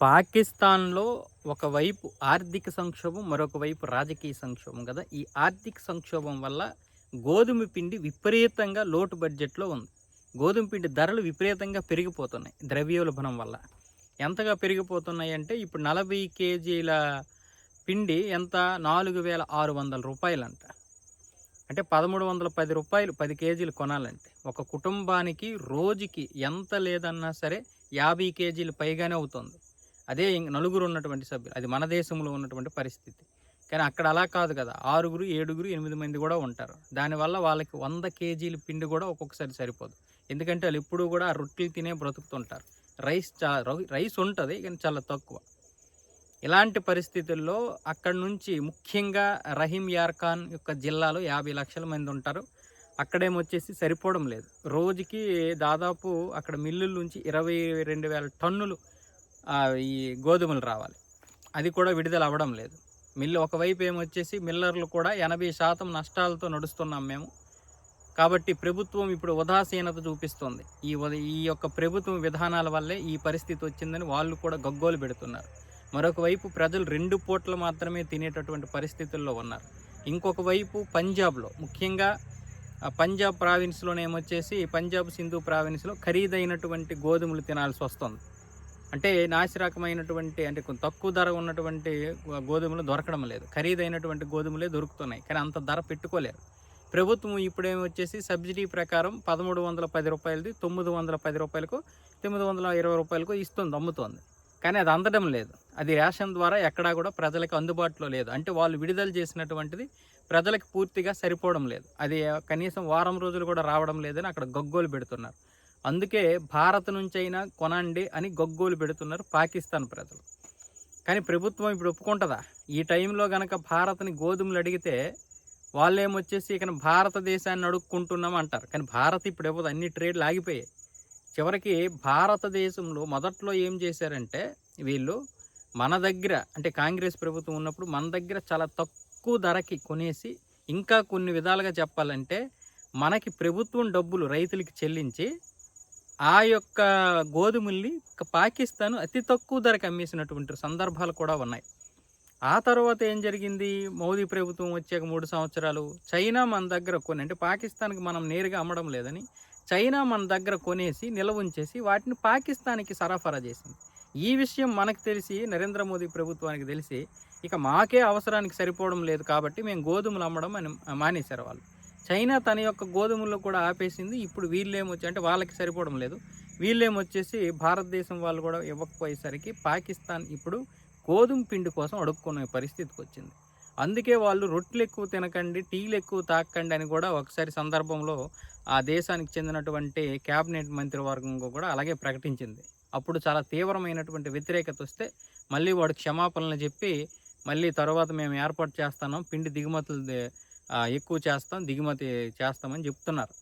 పాకిస్తాన్‌లో ఒకవైపు ఆర్థిక సంక్షోభం, మరొక వైపు రాజకీయ సంక్షోభం గదా! ఈ ఆర్థిక సంక్షోభం వల్ల గోధుమ పిండి విపరీతంగా లోటు బడ్జెట్‌లో ఉంది. గోధుమ పిండి ధరలు విపరీతంగా పెరిగిపోతున్నాయి ద్రవ్యోల్బణం వల్ల. ఎంతగా పెరిగిపోతున్నాయంటే ఇప్పుడు 40 కేజీల పిండి ఎంత రూ. 4,600 అంటే రూ. 1,310 10 కేజీలు కొనాలంటే. ఒక కుటుంబానికి రోజుకి ఎంత లేదన్నా సరే 50 కేజీలు పైగానే అవుతుంది. అదే నలుగురు ఉన్నటువంటి సభ్యులు. అది మన దేశంలో ఉన్నటువంటి పరిస్థితి. కానీ అక్కడ అలా కాదు కదా! 6, 7, 8 మంది కూడా ఉంటారు. దానివల్ల వాళ్ళకి 100 కేజీల పిండి కూడా ఒక్కొక్కసారి సరిపోదు. ఎందుకంటే ఆళ్ళు ఎప్పుడూ కూడా రొట్టెలు తినే బ్రతుకుతుంటారు. రైస్ ఉంటది కానీ చాలా తక్కువ. ఇలాంటి పరిస్థితుల్లో అక్కడి నుంచి ముఖ్యంగా రహీం యార్ఖాన్ యొక్క జిల్లాలో 50 లక్షల మంది ఉంటారు. అక్కడేమొచ్చేసి సరిపోవడం లేదు. రోజుకి దాదాపు అక్కడ మిల్లుల నుంచి 22,000 టన్నులు ఈ గోధుమలు రావాలి. అది కూడా విడుదల అవ్వడం లేదు. మిల్లు ఒకవైపు ఏమొచ్చేసి మిల్లర్లు కూడా 80% నష్టాలతో నడుస్తున్నాం మేము. కాబట్టి ప్రభుత్వం ఇప్పుడు ఉదాసీనత చూపిస్తోంది. ఈ యొక్క ప్రభుత్వం విధానాల వల్లే ఈ పరిస్థితి వచ్చిందని వాళ్ళు కూడా గగ్గోలు పెడుతున్నారు. మరొక వైపు ప్రజలు 2 పూటలు మాత్రమే తినేటటువంటి పరిస్థితుల్లో ఉన్నారు. ఇంకొక వైపు పంజాబ్‌లో ముఖ్యంగా పంజాబ్ ప్రావిన్స్‌లోనేమొచ్చేసి పంజాబ్ సింధు ప్రావిన్స్‌లో ఖరీదైనటువంటి గోధుమలు తినాల్సొస్తుంది. అంటే నాసిరకమైనటువంటి అంటే కొంచెం తక్కువ ధర ఉన్నటువంటి గోధుమలు దొరకడం లేదు. ఖరీదైనటువంటి గోధుమలే దొరుకుతున్నాయి. కానీ అంత ధర పెట్టుకోలేరు. ప్రభుత్వం ఇప్పుడేమొచ్చేసి సబ్సిడీ ప్రకారం రూ. 1,310ది రూ. 910కో, రూ. 920కో ఇస్తుంది, అమ్ముతోంది. కానీ అది అందడం లేదు. అది రేషన్ ద్వారా ఎక్కడా కూడా ప్రజలకు అందుబాటులో లేదు. అంటే వాళ్ళు విడుదల చేసినటువంటిది ప్రజలకు పూర్తిగా సరిపోవడం లేదు. అది కనీసం వారం రోజులు కూడా రావడం లేదని అక్కడ గగ్గోలు పెడుతున్నారు. అందుకే భారత్ నుంచైనా కొనండి అని గగ్గోలు పెడుతున్నారు పాకిస్తాన్ ప్రజలు. కానీ ప్రభుత్వం ఇప్పుడు ఒప్పుకుంటుందా? ఈ టైంలో గనక భారత్‌ని గోధుమలు అడిగితే వాళ్ళేమొచ్చేసి ఇక భారతదేశాన్ని అడుక్కుంటున్నాం అంటారు. కానీ భారత్ ఇప్పుడు ఇవ్వదు. అన్ని ట్రేడ్‌లు ఆగిపోయాయి. చివరికి భారతదేశంలో మొదట్లో ఏం చేశారంటే వీళ్ళు మన దగ్గర అంటే కాంగ్రెస్ ప్రభుత్వం ఉన్నప్పుడు మన దగ్గర చాలా తక్కువ ధరకి కొనేసి ఇంకా కొన్ని విధాలుగా చెప్పాలంటే మనకి ప్రభుత్వం డబ్బులు రైతులకి చెల్లించి ఆ యొక్క గోధుమల్ని పాకిస్తాన్ అతి తక్కువ ధరకి అమ్మేసినటువంటి సందర్భాలు కూడా ఉన్నాయి. ఆ తర్వాత ఏం జరిగింది? మోదీ ప్రభుత్వం వచ్చాక 3 సంవత్సరాలు చైనా మన దగ్గర అంటే పాకిస్తాన్‌కి మనం నేరుగా అమ్మడం లేదని చైనా మన దగ్గర కొనేసి నిల్వ ఉంచేసి వాటిని పాకిస్తాన్‌కి సరఫరా చేసింది. ఈ విషయం మనకు తెలిసి నరేంద్ర మోదీ ప్రభుత్వానికి తెలిసి ఇక మాకే అవసరానికి సరిపోవడం లేదు కాబట్టి మేము గోధుమలు అమ్మడం అని మానేశారు వాళ్ళు. చైనా తన యొక్క గోధుమలు కూడా ఆపేసింది. ఇప్పుడు వీళ్ళేమొచ్చి అంటే వాళ్ళకి సరిపోవడం లేదు. వీళ్ళేమొచ్చేసి భారతదేశం వాళ్ళు కూడా ఇవ్వకపోయేసరికి పాకిస్తాన్ ఇప్పుడు గోధుమ పిండి కోసం అడుక్కునే పరిస్థితికి వచ్చింది. అందుకే వాళ్ళు రొట్టెలు ఎక్కువ తినకండి, టీలు ఎక్కువ తాగకండి అని కూడా ఒకసారి సందర్భంలో ఆ దేశానికి చెందినటువంటి క్యాబినెట్ మంత్రివర్గం కూడా అలాగే ప్రకటించింది. అప్పుడు చాలా తీవ్రమైనటువంటి వ్యతిరేకత వస్తే మళ్ళీ వాడు క్షమాపణలు చెప్పి మళ్ళీ తర్వాత మేము ఏర్పాటు చేస్తున్నాం, పిండి దిగుమతులు ఎక్కువ చేస్తాం, దిగుమతి చేస్తామని చెప్తున్నారు.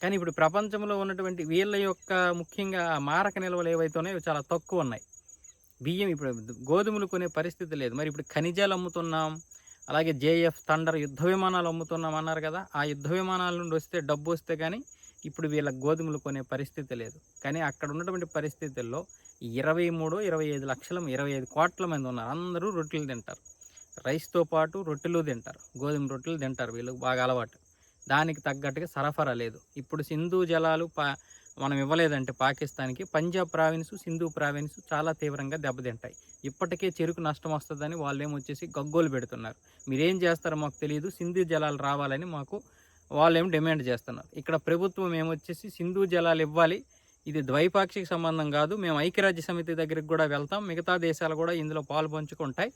కానీ ఇప్పుడు ప్రపంచంలో ఉన్నటువంటి వీళ్ళ యొక్క ముఖ్యంగా మారక నిల్వలు ఏవైతే ఉన్నాయో చాలా తక్కువ ఉన్నాయి. బియ్యం ఇప్పుడు గోధుమలు కొనే పరిస్థితి లేదు. మరి ఇప్పుడు ఖనిజాలు అమ్ముతున్నాం, అలాగే జేఎఫ్ థండర్ యుద్ధ విమానాలు అమ్ముతున్నాం అన్నారు కదా! ఆ యుద్ధ విమానాల నుండి వస్తే డబ్బు వస్తే కానీ ఇప్పుడు వీళ్ళకి గోధుమలు కొనే పరిస్థితి లేదు. కానీ అక్కడ ఉన్నటువంటి పరిస్థితుల్లో 23, 25 లక్షల 25 కోట్ల మంది ఉన్నారు. అందరూ రొట్టెలు తింటారు. రైస్‌తో పాటు రొట్టెలు తింటారు. గోధుమ రొట్టెలు తింటారు. వీళ్ళకి బాగా అలవాటు. దానికి తగ్గట్టుగా సరఫరా లేదు. ఇప్పుడు సింధు జలాలు మనం ఇవ్వలేదంటే పాకిస్తాన్‌కి పంజాబ్ ప్రావిన్స్, సింధు ప్రావిన్స్ చాలా తీవ్రంగా దెబ్బతింటాయి. ఇప్పటికే చెరుకు నష్టం వస్తదని వాళ్ళేమొచ్చేసి గగ్గోలు పెడుతున్నారు. మీరేం చేస్తారో మాకు తెలీదు. సింధు జలాలు రావాలని వాళ్ళేమో డిమాండ్ చేస్తున్నారు. ఇక్కడ ప్రభుత్వం ఏమొచ్చేసి సింధు జలాలు ఇవ్వాలి. ఇది ద్వైపాక్షిక సంబంధం కాదు. మేము ఐక్యరాజ్య సమితి దగ్గరికి కూడా వెళ్తాం. మిగతా దేశాలు కూడా ఇందులో పాలు పంచుకుంటాయి.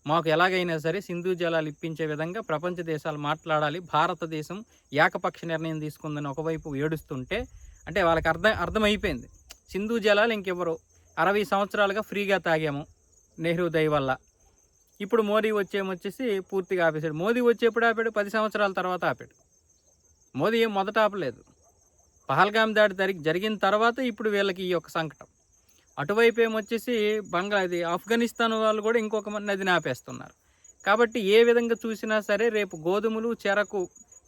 మాకు ఎలాగైనా సరే సింధు జలాలు ఇప్పించే విధంగా ప్రపంచ దేశాలు మాట్లాడాలి. భారతదేశం ఏకపక్ష నిర్ణయం తీసుకుందని ఒకవైపు ఏడుస్తుంటే అంటే వాళ్ళకి అర్థమైపోయింది. సింధు జలాలు ఇంకెవ్వరు 60 సంవత్సరాలుగా ఫ్రీగా తాగాము నెహ్రూ దయ వల్ల. ఇప్పుడు మోదీ వచ్చేసి పూర్తిగా ఆపేశాడు. మోదీ వచ్చేప్పుడు ఆపాడు, 10 సంవత్సరాల తర్వాత ఆపాడు. మోదీ ఏం మొదట ఆపలేదు. పహల్గామ్ దాడి జరిగిన తర్వాత ఇప్పుడు వీళ్ళకి ఈ యొక్క సంకటం. అటువైపు ఏమొచ్చేసి ఆఫ్ఘనిస్తాన్ వాళ్ళు కూడా ఇంకొక నదిని ఆపేస్తున్నారు. కాబట్టి ఏ విధంగా చూసినా సరే రేపు గోధుమలు,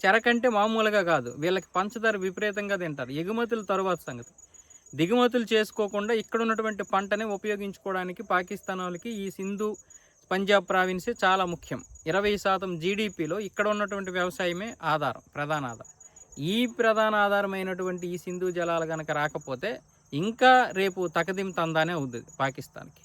చెరకంటే మామూలుగా కాదు. వీళ్ళకి పంచదార విపరీతంగా తింటారు. ఎగుమతుల తరువాత సంగతి. దిగుమతులు చేసుకోకుండా ఇక్కడ ఉన్నటువంటి పంటని ఉపయోగించుకోవడానికి పాకిస్తాన్ వాళ్ళకి ఈ సింధు పంజాబ్ ప్రావిన్సే చాలా ముఖ్యం. 20% జీడిపిలో ఇక్కడ ఉన్నటువంటి వ్యవసాయమే ఆధారం, ప్రధాన ఆధారం. ఈ ప్రధాన ఆధారమైనటువంటి ఈ సింధు జలాలు కనుక రాకపోతే ఇంకా రేపు తకదిం తందానే అవుతుంది పాకిస్తాన్కి.